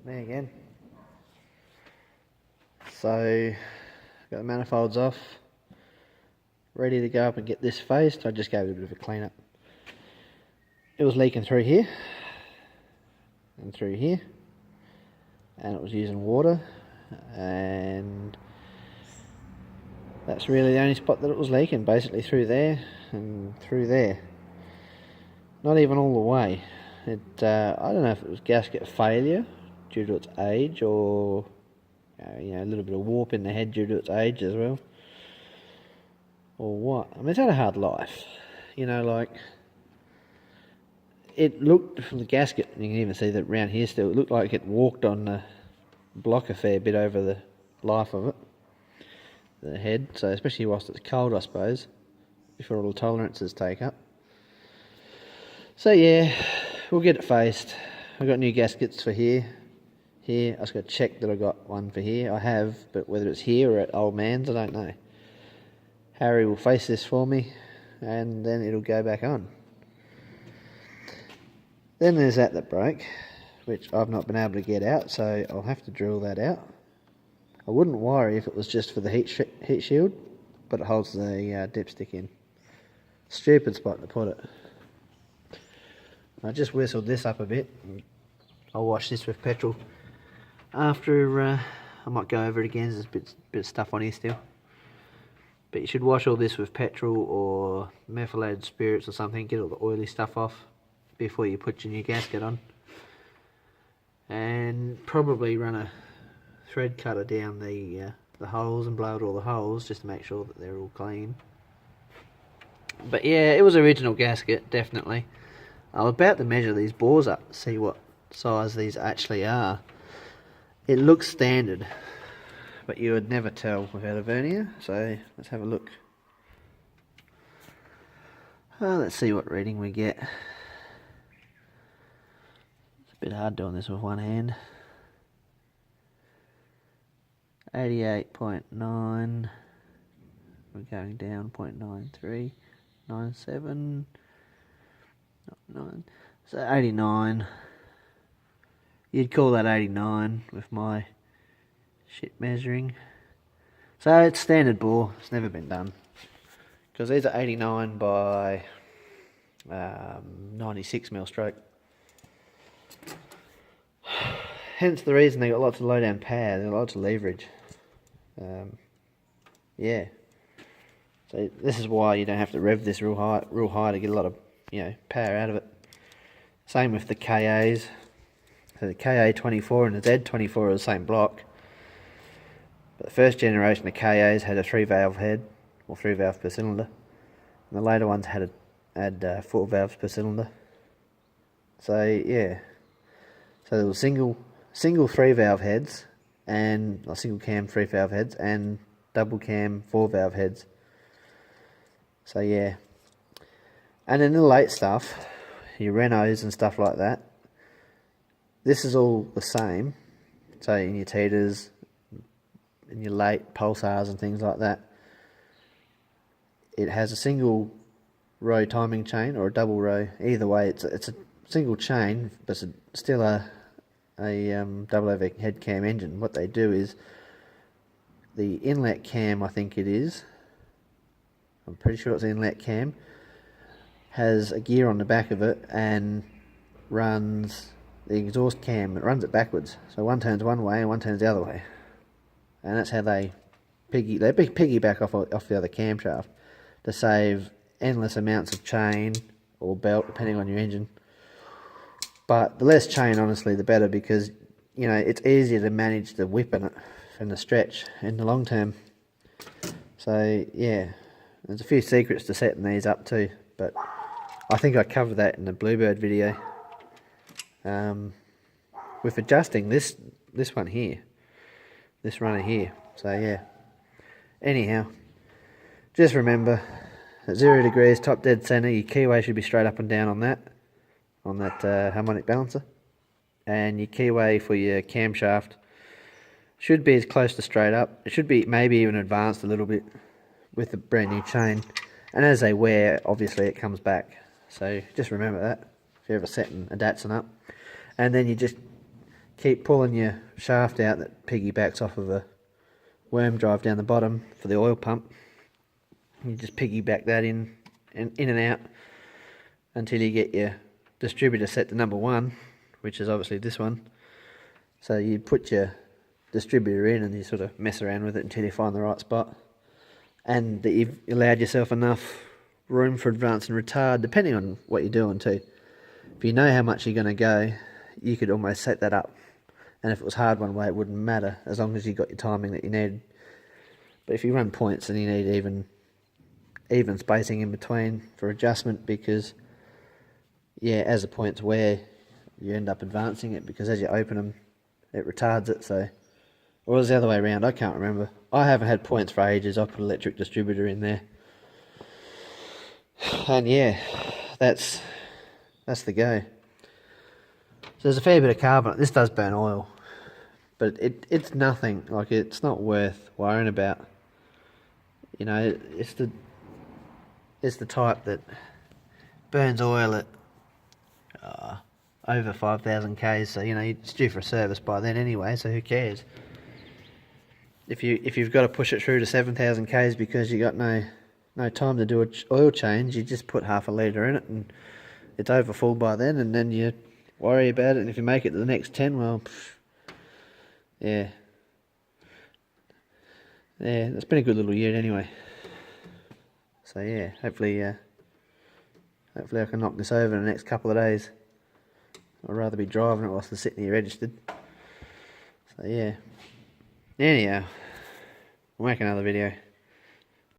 Me again. So, got the manifolds off, ready to go up and get this faced. I just gave it a bit of a clean up. It was leaking through here and through here, and it was using water, and that's really the only spot that it was leaking, basically through there and through there. Not even all the way. I don't know if it was gasket failure due to its age, or a little bit of warp in the head due to its age as well, or what. I mean, it's had a hard life, like, it looked from the gasket, and you can even see that around here still, it looked like it walked on the block a fair bit over the life of it, the head. So especially whilst it's cold, I suppose, before all the tolerances take up. So yeah, we'll get it faced. I've got new gaskets for here. I just got to check that I got one for here. I have, but whether it's here or at Old Man's, I don't know. Harry will face this for me, and then it'll go back on. Then there's that broke, which I've not been able to get out, so I'll have to drill that out. I wouldn't worry if it was just for the heat shield, but it holds the dipstick in. Stupid spot to put it. I just whistled this up a bit. I'll wash this with petrol. After, I might go over it again, there's a bit of stuff on here still. But you should wash all this with petrol or methylated spirits or something, get all the oily stuff off before you put your new gasket on. And probably run a thread cutter down the holes and blow out all the holes just to make sure that they're all clean. But yeah, it was original gasket, definitely. I'm about to measure these bores up, see what size these actually are. It looks standard, but you would never tell without a vernier, so let's have a look. Let's see what reading we get. It's a bit hard doing this with one hand. 88.9. We're going down 0.93, 97, 9. So 89. You'd call that 89 with my shit measuring. So it's standard bore. It's never been done. Because these are 89 by 96mm stroke. Hence the reason they got lots of low down power. They've got lots of leverage. Yeah. So this is why you don't have to rev this real high to get a lot of power out of it. Same with the KAs. So the KA24 and the Z24 are the same block. But the first generation of KAs had a 3-valve head, or 3 valves per cylinder. And the later ones had 4 valves per cylinder. So yeah. So there was single 3-valve heads, and single cam 3-valve heads, and double cam 4-valve heads. So yeah. And in the late stuff, your Renaults and stuff like that, this is all the same. So in your Teeters, in your late Pulsars and things like that, it has a single row timing chain or a double row. Either way, it's a single chain, but it's still a double overhead cam engine. What they do is the inlet cam, I think it is, I'm pretty sure it's the inlet cam, has a gear on the back of it and runs the exhaust cam. It runs it backwards, so one turns one way and one turns the other way, and that's how they piggyback off the other camshaft to save endless amounts of chain or belt depending on your engine. But the less chain, honestly, the better, because it's easier to manage the whip in it and the stretch in the long term. So yeah, there's a few secrets to setting these up too, but I think I covered that in the Bluebird video. With adjusting this one here, this runner here. So yeah. Anyhow, just remember, at 0 degrees, top dead center, your keyway should be straight up and down on that harmonic balancer, and your keyway for your camshaft should be as close to straight up. It should be maybe even advanced a little bit with the brand new chain, and as they wear, obviously it comes back. So just remember that if you're ever setting a Datsun up. And then you just keep pulling your shaft out that piggybacks off of a worm drive down the bottom for the oil pump. You just piggyback that in and out until you get your distributor set to number 1, which is obviously this one. So you put your distributor in and you sort of mess around with it until you find the right spot, and that you've allowed yourself enough room for advance and retard, depending on what you're doing too. If you know how much you're going to go, you could almost set that up, and if it was hard one way it wouldn't matter, as long as you got your timing that you needed. But if you run points, then you need even spacing in between for adjustment, because yeah, as the points wear, you end up advancing it, because as you open them it retards it. So, or was the other way around, I can't remember. I haven't had points for ages. I put an electric distributor in there, and yeah, that's the go. So there's a fair bit of carbon. This does burn oil, but it's nothing, like it's not worth worrying about. You know, it's the type that burns oil at over 5,000 k's, so you know it's due for a service by then anyway, so who cares? If you've got to push it through to 7,000 k's because you got no time to do an oil change, you just put half a litre in it and it's over full by then, and then you worry about it, and if you make it to the next 10, well, yeah, it's been a good little year anyway. So yeah, hopefully I can knock this over in the next couple of days. I'd rather be driving it whilst I'm sitting here registered. So yeah. Anyhow, we'll make another video.